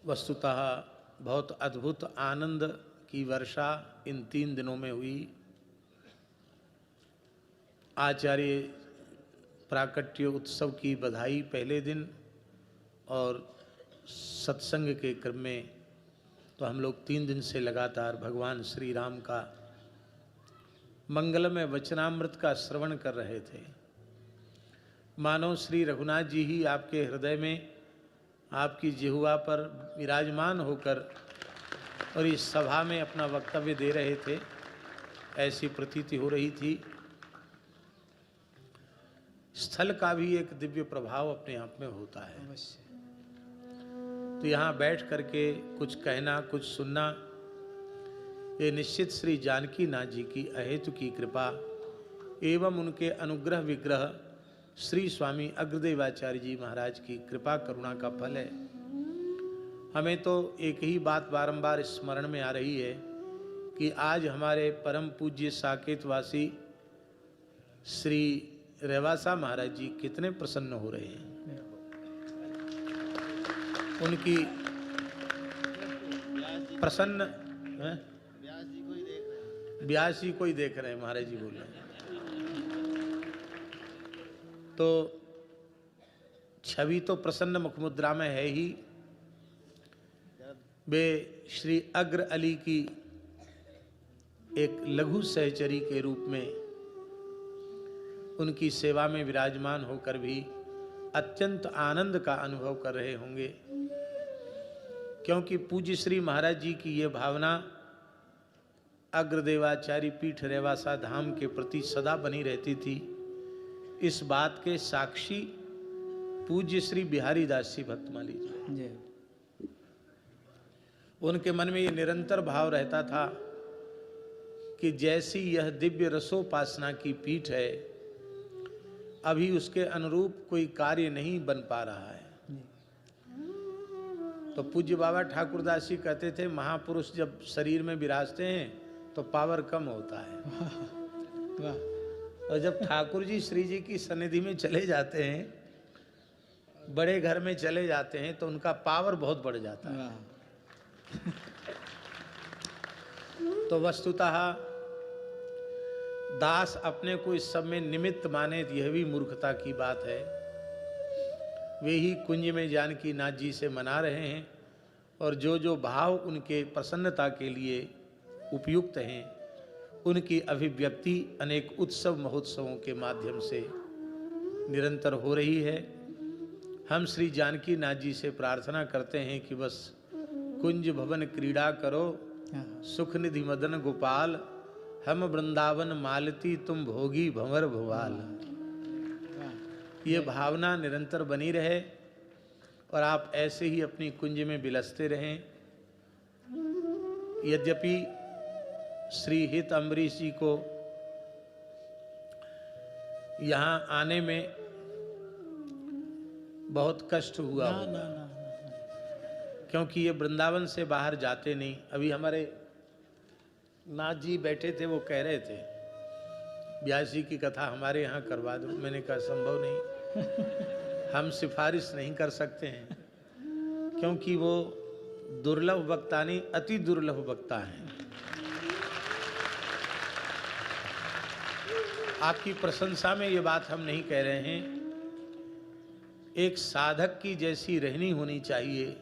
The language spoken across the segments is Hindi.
वस्तुतः बहुत अद्भुत आनंद की वर्षा इन 3 दिनों में हुई। आचार्य प्राकट्य उत्सव की बधाई पहले दिन और सत्संग के क्रम में तो हम लोग 3 दिन से लगातार भगवान श्री राम का मंगलमय वचनामृत का श्रवण कर रहे थे। मानो श्री रघुनाथ जी ही आपके हृदय में, आपकी जिह्वा पर विराजमान होकर और इस सभा में अपना वक्तव्य दे रहे थे, ऐसी प्रतीति हो रही थी। स्थल का भी एक दिव्य प्रभाव अपने आप में होता है। तो यहाँ बैठ करके कुछ कहना, कुछ सुनना, ये निश्चित श्री जानकी नाथ जी की अहेतु की कृपा एवं उनके अनुग्रह विग्रह श्री स्वामी अग्रदेवाचार्य जी महाराज की कृपा करुणा का फल है। हमें तो एक ही बात बारंबार स्मरण में आ रही है कि आज हमारे परम पूज्य साकेतवासी श्री रेवासा महाराज जी कितने प्रसन्न हो रहे हैं। उनकी प्रसन्न व्यास जी को ही देख रहे हैं, महाराज जी बोल रहे हैं। तो छवि तो प्रसन्न मुखमुद्रा में है ही। वे श्री अग्र अली की एक लघु सहचरी के रूप में उनकी सेवा में विराजमान होकर भी अत्यंत आनंद का अनुभव कर रहे होंगे, क्योंकि पूज्य श्री महाराज जी की ये भावना अग्रदेवाचार्य पीठ रेवासा धाम के प्रति सदा बनी रहती थी। इस बात के साक्षी पूज्य श्री बिहारी दास जी भक्तमाली जी। उनके मन में ये निरंतर भाव रहता था कि जैसी यह दिव्य रसोपासना की पीठ है, अभी उसके अनुरूप कोई कार्य नहीं बन पा रहा है। तो पूज्य बाबा ठाकुरदास जी कहते थे, महापुरुष जब शरीर में विराजते हैं तो पावर कम होता है। वाह। और जब ठाकुर जी श्री जी की सन्निधि में चले जाते हैं, बड़े घर में चले जाते हैं, तो उनका पावर बहुत बढ़ जाता है। तो वस्तुतः दास अपने को इस सब में निमित्त माने, यह भी मूर्खता की बात है। वे ही कुंज में जानकी नाथ जी से मना रहे हैं और जो जो भाव उनके प्रसन्नता के लिए उपयुक्त हैं, उनकी अभिव्यक्ति अनेक उत्सव महोत्सवों के माध्यम से निरंतर हो रही है। हम श्री जानकी नाथ जी से प्रार्थना करते हैं कि बस कुंज भवन क्रीड़ा करो, सुख निधि मदन गोपाल, हम वृंदावन मालती तुम भोगी भंवर भुवाल। ये भावना निरंतर बनी रहे और आप ऐसे ही अपनी कुंज में बिलसते रहें। यद्यपि श्री हित अम्बरीश जी को यहाँ आने में बहुत कष्ट हुआ क्योंकि ये वृंदावन से बाहर जाते नहीं। अभी हमारे नाथ जी बैठे थे, वो कह रहे थे व्यास जी की कथा हमारे यहाँ करवा दो। मैंने कहा संभव नहीं, हम सिफारिश नहीं कर सकते हैं, क्योंकि वो दुर्लभ वक्ता नहीं, अति दुर्लभ वक्ता हैं। आपकी प्रशंसा में ये बात हम नहीं कह रहे हैं। एक साधक की जैसी रहनी होनी चाहिए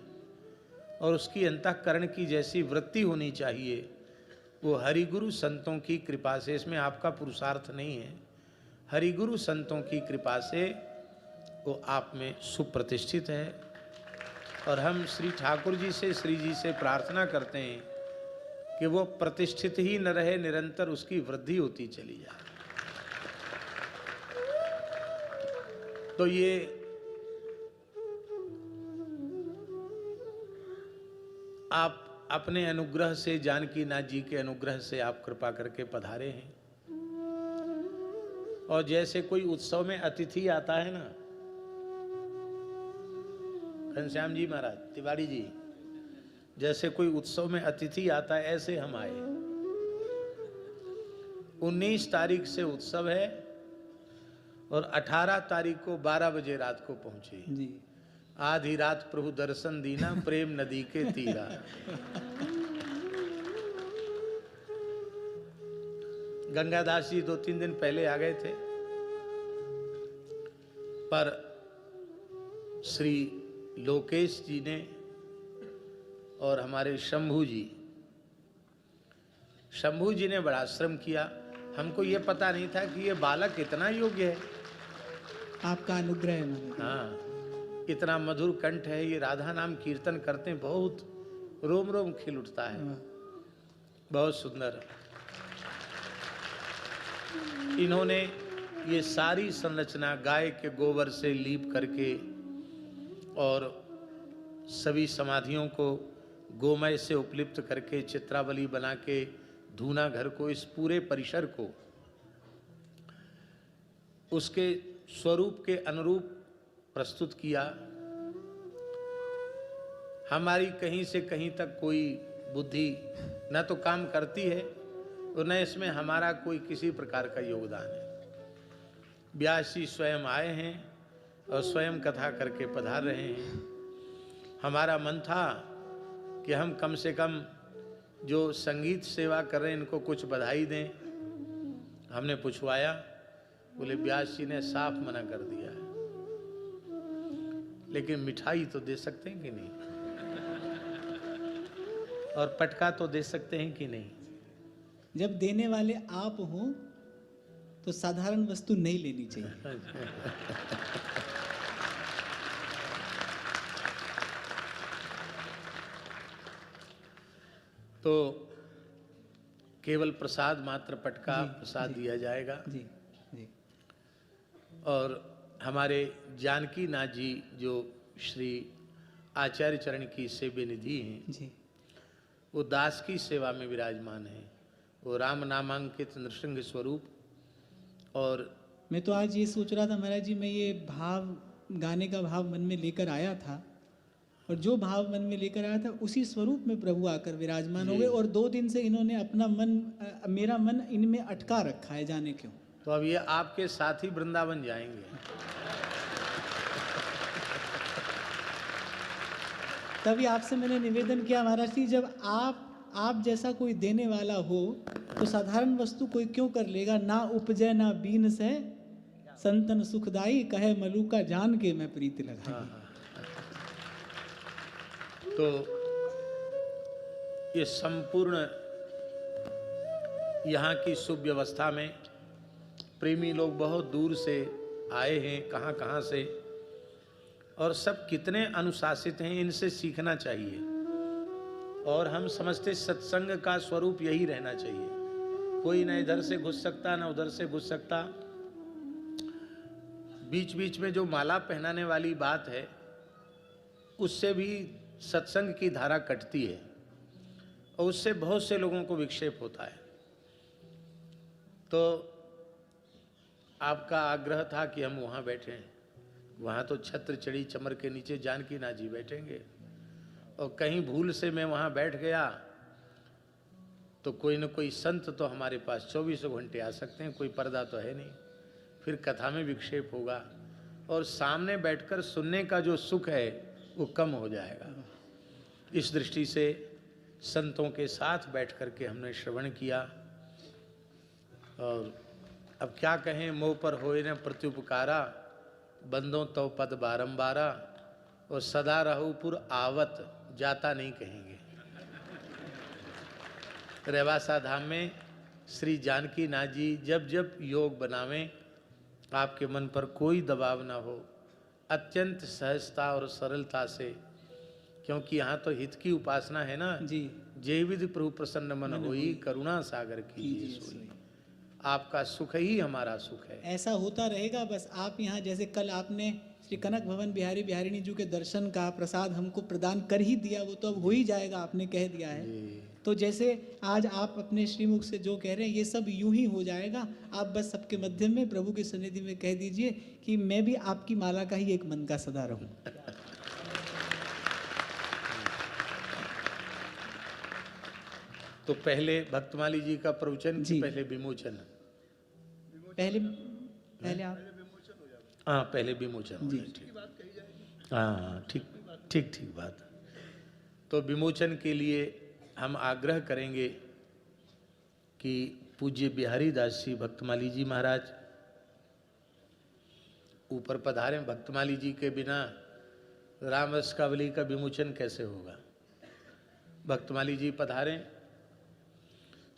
और उसकी अंतःकरण की जैसी वृत्ति होनी चाहिए, वो हरिगुरु संतों की कृपा से, इसमें आपका पुरुषार्थ नहीं है, हरिगुरु संतों की कृपा से वो आप में सुप्रतिष्ठित है। और हम श्री ठाकुर जी से, श्री जी से प्रार्थना करते हैं कि वो प्रतिष्ठित ही न रहे, निरंतर उसकी वृद्धि होती चली जाए। तो ये आप अपने अनुग्रह से, जानकी नाथ जी के अनुग्रह से आप कृपा करके पधारे हैं। और जैसे कोई उत्सव में अतिथि आता है ना, घनश्याम जी महाराज, तिवारी जी, जैसे कोई उत्सव में अतिथि आता है, ऐसे हम आए। 19 तारीख से उत्सव है और 18 तारीख को 12 बजे रात को पहुंचे जी। आधी रात प्रभु दर्शन दीना, प्रेम नदी के तीरा। गंगादास जी 2-3 दिन पहले आ गए थे, पर श्री लोकेश जी ने और हमारे शंभू जी ने बड़ा श्रम किया। हमको ये पता नहीं था कि ये बालक इतना योग्य है। आपका अनुग्रह है महाराज। हाँ, इतना मधुर कंठ है, ये राधा नाम कीर्तन करते हैं, बहुत रोम रोम खिल उठता है, बहुत सुंदर। इन्होंने ये सारी संरचना गाय के गोबर से लीप करके और सभी समाधियों को गोमय से उपलिप्त करके चित्रावली बना के धूना घर को, इस पूरे परिसर को उसके स्वरूप के अनुरूप प्रस्तुत किया। हमारी कहीं से कहीं तक कोई बुद्धि न तो काम करती है और न इसमें हमारा कोई किसी प्रकार का योगदान है। व्यास जी स्वयं आए हैं और स्वयं कथा करके पधार रहे हैं। हमारा मन था कि हम कम से कम जो संगीत सेवा कर रहे हैं इनको कुछ बधाई दें। हमने पूछवाया, बोले व्यास जी ने साफ मना कर दिया है, लेकिन मिठाई तो दे सकते हैं कि नहीं, और पटका तो दे सकते हैं कि नहीं। जब देने वाले आप हो तो साधारण वस्तु नहीं लेनी चाहिए। तो केवल प्रसाद मात्र, पटका प्रसाद दिया जाएगा। जी जी। और हमारे जानकी नाथ जी जो श्री आचार्य चरण की सेव्य निधि हैं जी, वो दास की सेवा में विराजमान है। वो राम नामांकित नृसिंह स्वरूप। और मैं तो आज ये सोच रहा था महाराज जी, मैं ये भाव, गाने का भाव मन में लेकर आया था, और जो भाव मन में लेकर आया था उसी स्वरूप में प्रभु आकर विराजमान हो गए। और 2 दिन से इन्होंने अपना मन, मेरा मन इनमें अटका रखा है, जाने क्यों। तो अब ये आपके साथ ही वृंदावन जाएंगे। तभी आपसे मैंने निवेदन किया महाराज जी, जब आप जैसा कोई देने वाला हो तो साधारण वस्तु कोई क्यों कर लेगा। ना उपजय ना बीन से संतन सुखदाई, कहे मलूका जान के मैं प्रीति लगाई। हाँ। तो ये संपूर्ण यहाँ की सुव्यवस्था में प्रेमी लोग बहुत दूर से आए हैं, कहाँ कहाँ से, और सब कितने अनुशासित हैं, इनसे सीखना चाहिए। और हम समझते सत्संग का स्वरूप यही रहना चाहिए, कोई ना इधर से घुस सकता ना उधर से घुस सकता। बीच बीच में जो माला पहनाने वाली बात है उससे भी सत्संग की धारा कटती है और उससे बहुत से लोगों को विक्षेप होता है। तो आपका आग्रह था कि हम वहाँ बैठें, वहाँ तो छत्र चढ़ी चमर के नीचे जानकी नाथ जी बैठेंगे, और कहीं भूल से मैं वहाँ बैठ गया तो कोई न कोई संत तो हमारे पास 24 घंटे आ सकते हैं, कोई पर्दा तो है नहीं, फिर कथा में विक्षेप होगा और सामने बैठकर सुनने का जो सुख है वो कम हो जाएगा। इस दृष्टि से संतों के साथ बैठ करके हमने श्रवण किया। और अब क्या कहें, मोह पर होए न प्रत्युपकारा, बंदों तो पद बारंबारा, और सदा रहुपुर आवत, जाता नहीं कहेंगे। रेवासा धाम में श्री जानकी नाथ जी जब जब योग बनावें, आपके मन पर कोई दबाव ना हो, अत्यंत सहजता और सरलता से, क्योंकि यहाँ तो हित की उपासना है ना जी। जय विधि प्रभु प्रसन्न मन होई, करुणा सागर कीजिए सोई। आपका सुख ही हमारा सुख है। ऐसा होता रहेगा। बस आप यहाँ, जैसे कल आपने श्री कनक भवन बिहारी बिहारिणी जी के दर्शन का प्रसाद हमको प्रदान कर ही दिया, वो तो अब हो ही जाएगा, आपने कह दिया है। तो जैसे आज आप अपने श्रीमुख से जो कह रहे हैं ये सब यूं ही हो जाएगा। आप बस सबके मध्य में प्रभु की सन्निधि में कह दीजिए कि मैं भी आपकी माला का ही एक मन का सदा रहूं। तो पहले भक्तमाली जी का प्रवचन की पहले विमोचन? पहले आप, हाँ पहले विमोचन जी। हाँ, ठीक ठीक ठीक बात। तो विमोचन के लिए हम आग्रह करेंगे कि पूज्य बिहारी दास जी भक्तमाली जी महाराज ऊपर पधारें। भक्तमाली जी के बिना राम रसकावली का विमोचन कैसे होगा? भक्तमाली जी पधारें।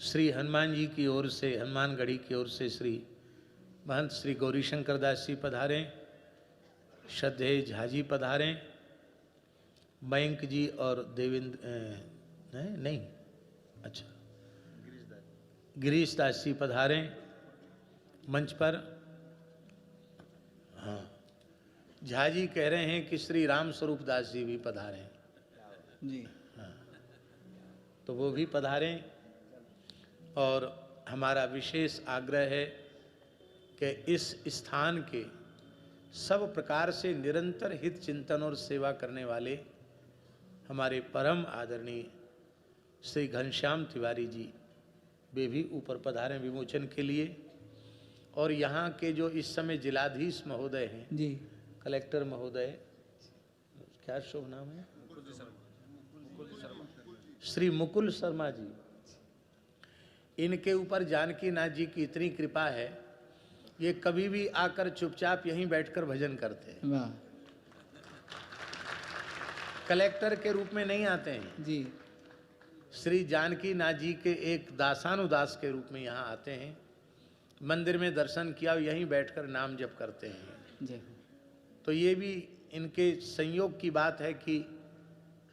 श्री हनुमान जी की ओर से, हनुमानगढ़ी की ओर से श्री महंत श्री गौरीशंकर दास जी पधारें। श्रद्धेय झा जी पधारें। मयंक जी और देवेंद्र नहीं, अच्छा, गिरीश दास जी पधारें मंच पर। हाँ, झा जी कह रहे हैं कि श्री राम स्वरूप दास जी भी पधारें जी। हाँ, तो वो भी पधारें। और हमारा विशेष आग्रह है कि इस स्थान के सब प्रकार से निरंतर हित चिंतन और सेवा करने वाले हमारे परम आदरणीय श्री घनश्याम तिवारी जी वे भी ऊपर पधारें विमोचन के लिए। और यहाँ के जो इस समय जिलाधीश महोदय हैं जी, कलेक्टर महोदय, क्या शुभ नाम है? श्री मुकुल शर्मा जी, इनके ऊपर जानकी नाथ जी की इतनी कृपा है, ये कभी भी आकर चुपचाप यहीं बैठकर भजन करते हैं। वाह कलेक्टर के रूप में नहीं आते हैं जी। श्री जानकी नाथ जी के एक दासानुदास के रूप में यहाँ आते हैं। मंदिर में दर्शन किया, यहीं बैठकर नाम जप करते हैं। जय। तो ये भी इनके संयोग की बात है कि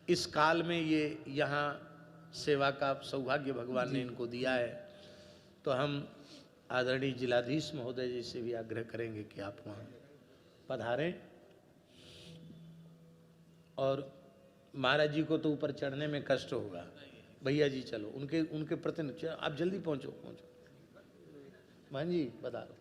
इस काल में ये यहाँ सेवा का सौभाग्य भगवान ने इनको दिया है। तो हम आदरणीय जिलाधीश महोदय जी से भी आग्रह करेंगे कि आप वहाँ पधारें। और महाराज जी को तो ऊपर चढ़ने में कष्ट होगा। भैया जी चलो, उनके प्रतिनिधि, आप जल्दी पहुँचो। मान जी बता दो।